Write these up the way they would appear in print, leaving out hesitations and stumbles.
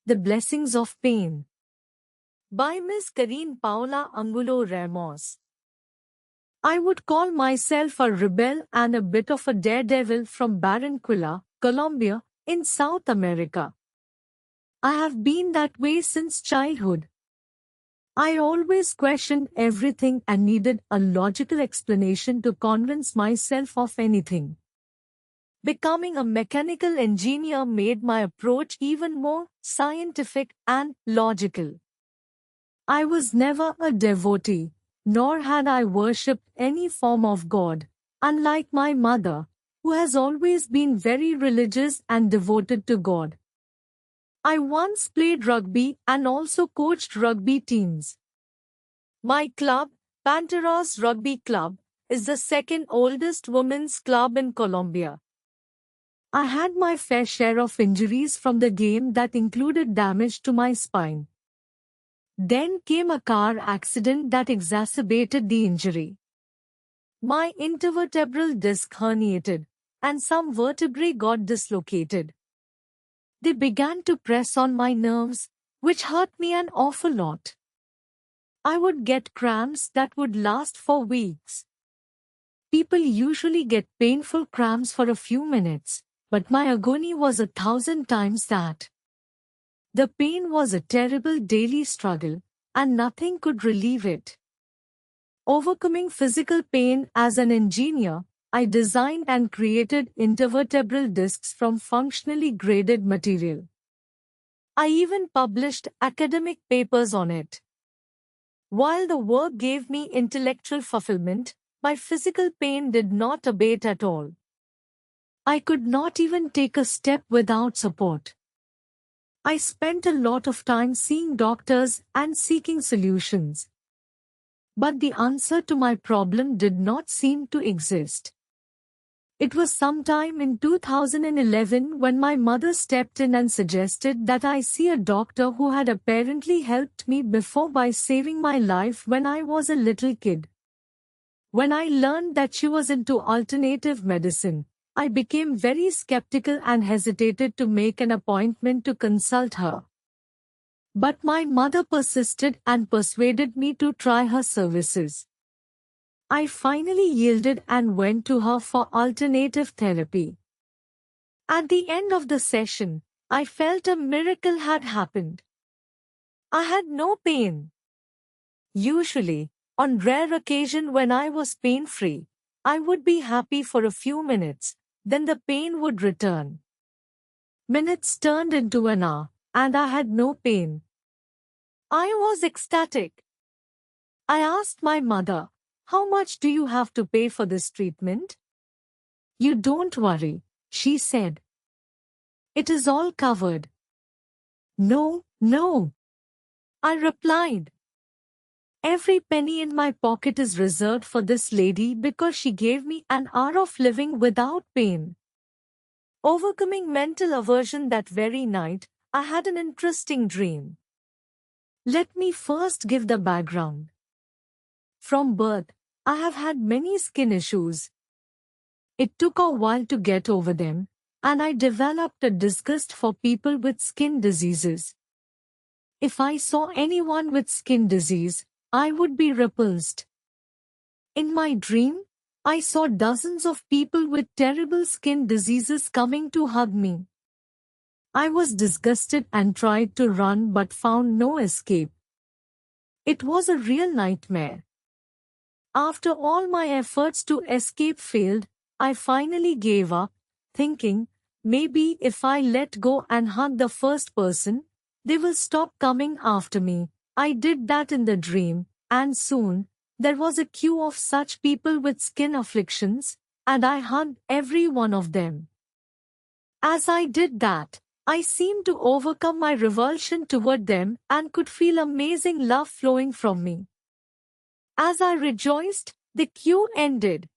The Blessings of Pain by Miss Karine Paula Angulo Ramos. I would call myself a rebel and a bit of a daredevil from Barranquilla, Colombia, in South America. I have been that way since childhood. I always questioned everything and needed a logical explanation to convince myself of anything. Becoming a mechanical engineer made my approach even more scientific and logical. I was never a devotee, nor had I worshipped any form of God, unlike my mother, who has always been very religious and devoted to God. I once played rugby and also coached rugby teams. My club, Panteras Rugby Club, is the second oldest women's club in Colombia. I had my fair share of injuries from the game that included damage to my spine. Then came a car accident that exacerbated the injury. My intervertebral disc herniated, and some vertebrae got dislocated. They began to press on my nerves, which hurt me an awful lot. I would get cramps that would last for weeks. People usually get painful cramps for a few minutes, but my agony was 1,000 times that. The pain was a terrible daily struggle, and nothing could relieve it. Overcoming physical pain as an engineer, I designed and created intervertebral discs from functionally graded material. I even published academic papers on it. While the work gave me intellectual fulfillment, my physical pain did not abate at all. I could not even take a step without support. I spent a lot of time seeing doctors and seeking solutions. But the answer to my problem did not seem to exist. It was sometime in 2011 when my mother stepped in and suggested that I see a doctor who had apparently helped me before by saving my life when I was a little kid. When I learned that she was into alternative medicine, I became very skeptical and hesitated to make an appointment to consult her. But my mother persisted and persuaded me to try her services. I finally yielded and went to her for alternative therapy. At the end of the session, I felt a miracle had happened. I had no pain. Usually, on rare occasion when I was pain-free, I would be happy for a few minutes, then the pain would return. Minutes turned into an hour, and I had no pain. I was ecstatic. I asked my mother, "How much do you have to pay for this treatment?" "You don't worry," she said. "It is all covered." "No, no," I replied. "Every penny in my pocket is reserved for this lady because she gave me an hour of living without pain." Overcoming mental aversion that very night, I had an interesting dream. Let me first give the background. From birth, I have had many skin issues. It took a while to get over them, and I developed a disgust for people with skin diseases. If I saw anyone with skin disease, I would be repulsed. In my dream, I saw dozens of people with terrible skin diseases coming to hug me. I was disgusted and tried to run but found no escape. It was a real nightmare. After all my efforts to escape failed, I finally gave up, thinking, maybe if I let go and hug the first person, they will stop coming after me. I did that in the dream, and soon, there was a queue of such people with skin afflictions, and I hugged every one of them. As I did that, I seemed to overcome my revulsion toward them and could feel amazing love flowing from me. As I rejoiced, the queue ended.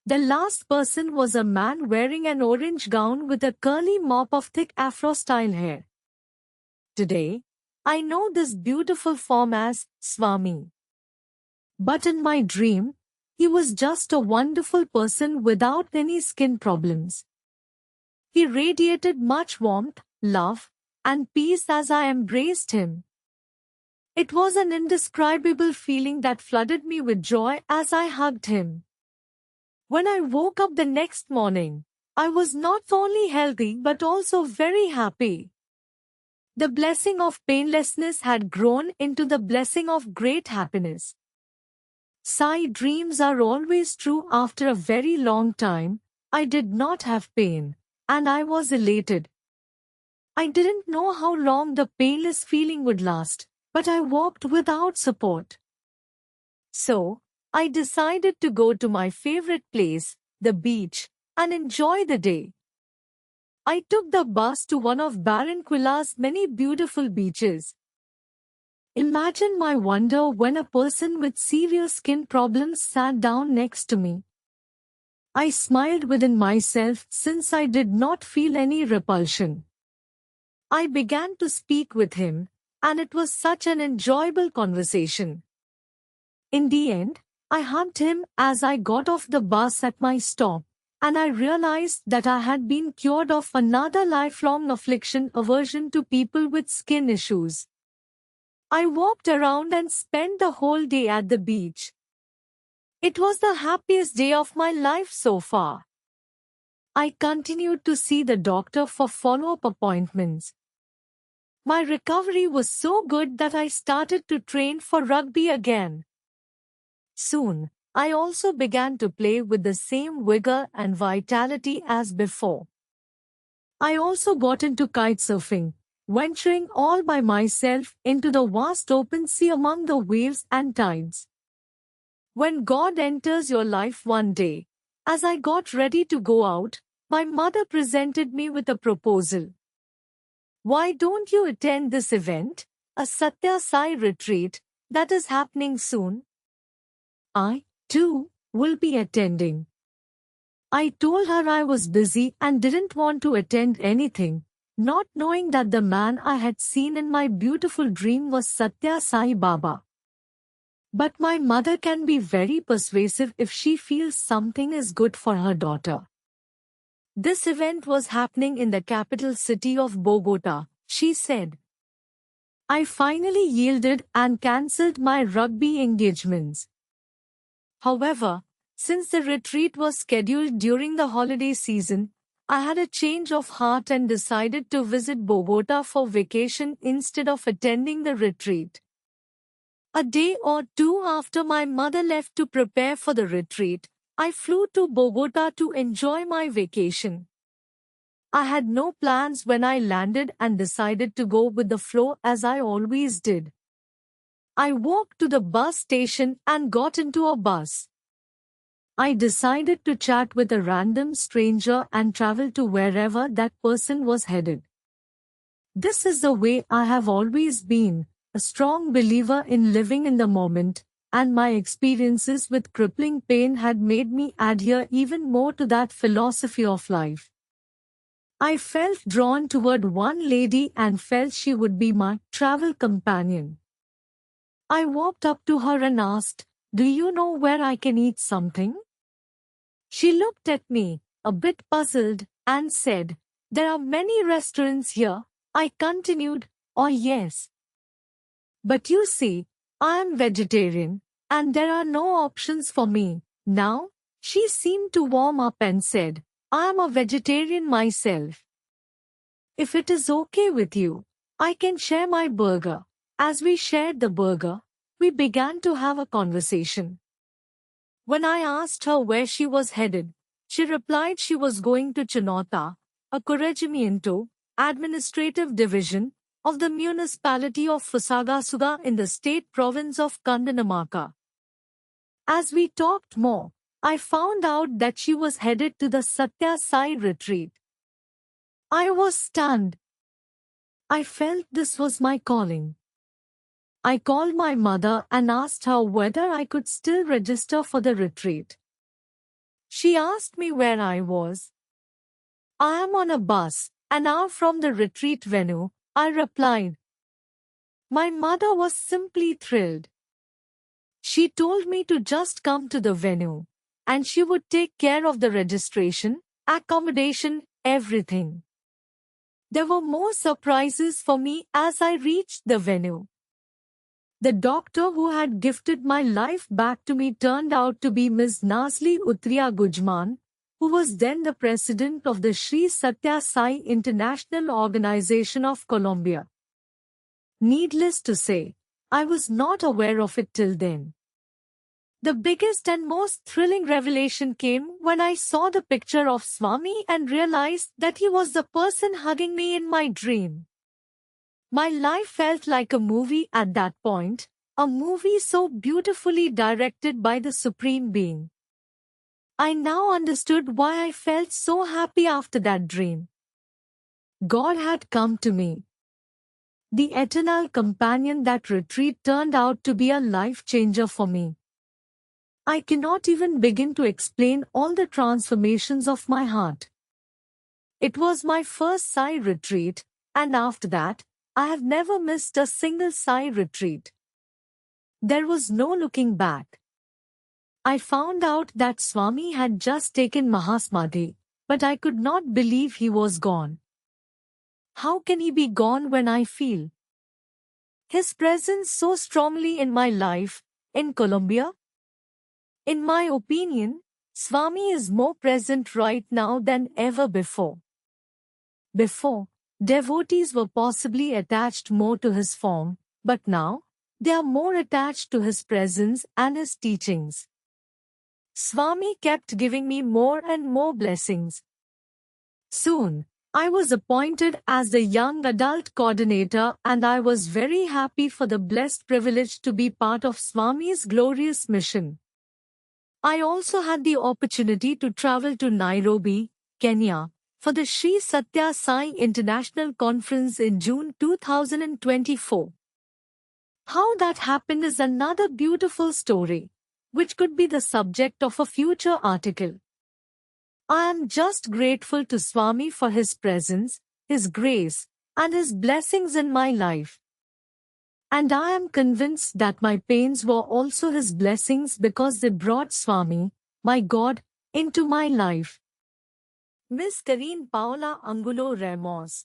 The last person was a man wearing an orange gown with a curly mop of thick afro-style hair. Today, I know this beautiful form as Swami. But in my dream, he was just a wonderful person without any skin problems. He radiated much warmth, love, and peace as I embraced him. It was an indescribable feeling that flooded me with joy as I hugged him. When I woke up the next morning, I was not only healthy but also very happy. The blessing of painlessness had grown into the blessing of great happiness. Sai dreams are always true. After a very long time, I did not have pain, and I was elated. I didn't know how long the painless feeling would last, but I walked without support. So, I decided to go to my favorite place, the beach, and enjoy the day. I took the bus to one of Barranquilla's many beautiful beaches. Imagine my wonder when a person with severe skin problems sat down next to me. I smiled within myself since I did not feel any repulsion. I began to speak with him, and it was such an enjoyable conversation. In the end, I hugged him as I got off the bus at my stop, and I realized that I had been cured of another lifelong affliction, aversion to people with skin issues. I walked around and spent the whole day at the beach. It was the happiest day of my life so far. I continued to see the doctor for follow-up appointments. My recovery was so good that I started to train for rugby again. Soon, I also began to play with the same vigor and vitality as before. I also got into kitesurfing, venturing all by myself into the vast open sea among the waves and tides. When God enters your life one day, as I got ready to go out, my mother presented me with a proposal. Why don't you attend this event, a Satya Sai retreat, that is happening soon? I, too, will be attending. I told her I was busy and didn't want to attend anything, not knowing that the man I had seen in my beautiful dream was Satya Sai Baba. But my mother can be very persuasive if she feels something is good for her daughter. This event was happening in the capital city of Bogota, she said. I finally yielded and cancelled my rugby engagements. However, since the retreat was scheduled during the holiday season, I had a change of heart and decided to visit Bogota for vacation instead of attending the retreat. A day or two after my mother left to prepare for the retreat, I flew to Bogota to enjoy my vacation. I had no plans when I landed and decided to go with the flow as I always did. I walked to the bus station and got into a bus. I decided to chat with a random stranger and travel to wherever that person was headed. This is the way I have always been, a strong believer in living in the moment, and my experiences with crippling pain had made me adhere even more to that philosophy of life. I felt drawn toward one lady and felt she would be my travel companion. I walked up to her and asked, "Do you know where I can eat something?" She looked at me, a bit puzzled, and said, "There are many restaurants here." I continued, "Oh yes. But you see, I am vegetarian, and there are no options for me." Now, she seemed to warm up and said, "I am a vegetarian myself. If it is okay with you, I can share my burger." As we shared the burger, we began to have a conversation. When I asked her where she was headed, she replied she was going to Chinota, a corregimiento, administrative division, of the municipality of Fusagasugá in the state province of Cundinamarca. As we talked more, I found out that she was headed to the Satya Sai retreat. I was stunned. I felt this was my calling. I called my mother and asked her whether I could still register for the retreat. She asked me where I was. "I am on a bus, an hour from the retreat venue," I replied. My mother was simply thrilled. She told me to just come to the venue, and she would take care of the registration, accommodation, everything. There were more surprises for me as I reached the venue. The doctor who had gifted my life back to me turned out to be Ms. Nazli Utria Gujman, who was then the president of the Sri Satya Sai International Organization of Colombia. Needless to say, I was not aware of it till then. The biggest and most thrilling revelation came when I saw the picture of Swami and realized that he was the person hugging me in my dream. My life felt like a movie at that point, a movie so beautifully directed by the Supreme Being. I now understood why I felt so happy after that dream. God had come to me. The eternal companion. That retreat turned out to be a life changer for me. I cannot even begin to explain all the transformations of my heart. It was my first Sai retreat, and after that, I have never missed a single Sai retreat. There was no looking back. I found out that Swami had just taken Mahasamadhi, but I could not believe he was gone. How can he be gone when I feel his presence so strongly in my life, in Colombia? In my opinion, Swami is more present right now than ever before. Before, devotees were possibly attached more to his form, but now, they are more attached to his presence and his teachings. Swami kept giving me more and more blessings. Soon, I was appointed as the young adult coordinator, and I was very happy for the blessed privilege to be part of Swami's glorious mission. I also had the opportunity to travel to Nairobi, Kenya, for the Sri Satya Sai International Conference in June 2024. How that happened is another beautiful story, which could be the subject of a future article. I am just grateful to Swami for his presence, his grace, and his blessings in my life. And I am convinced that my pains were also his blessings because they brought Swami, my God, into my life. Miss Karine Paula Angulo Ramos.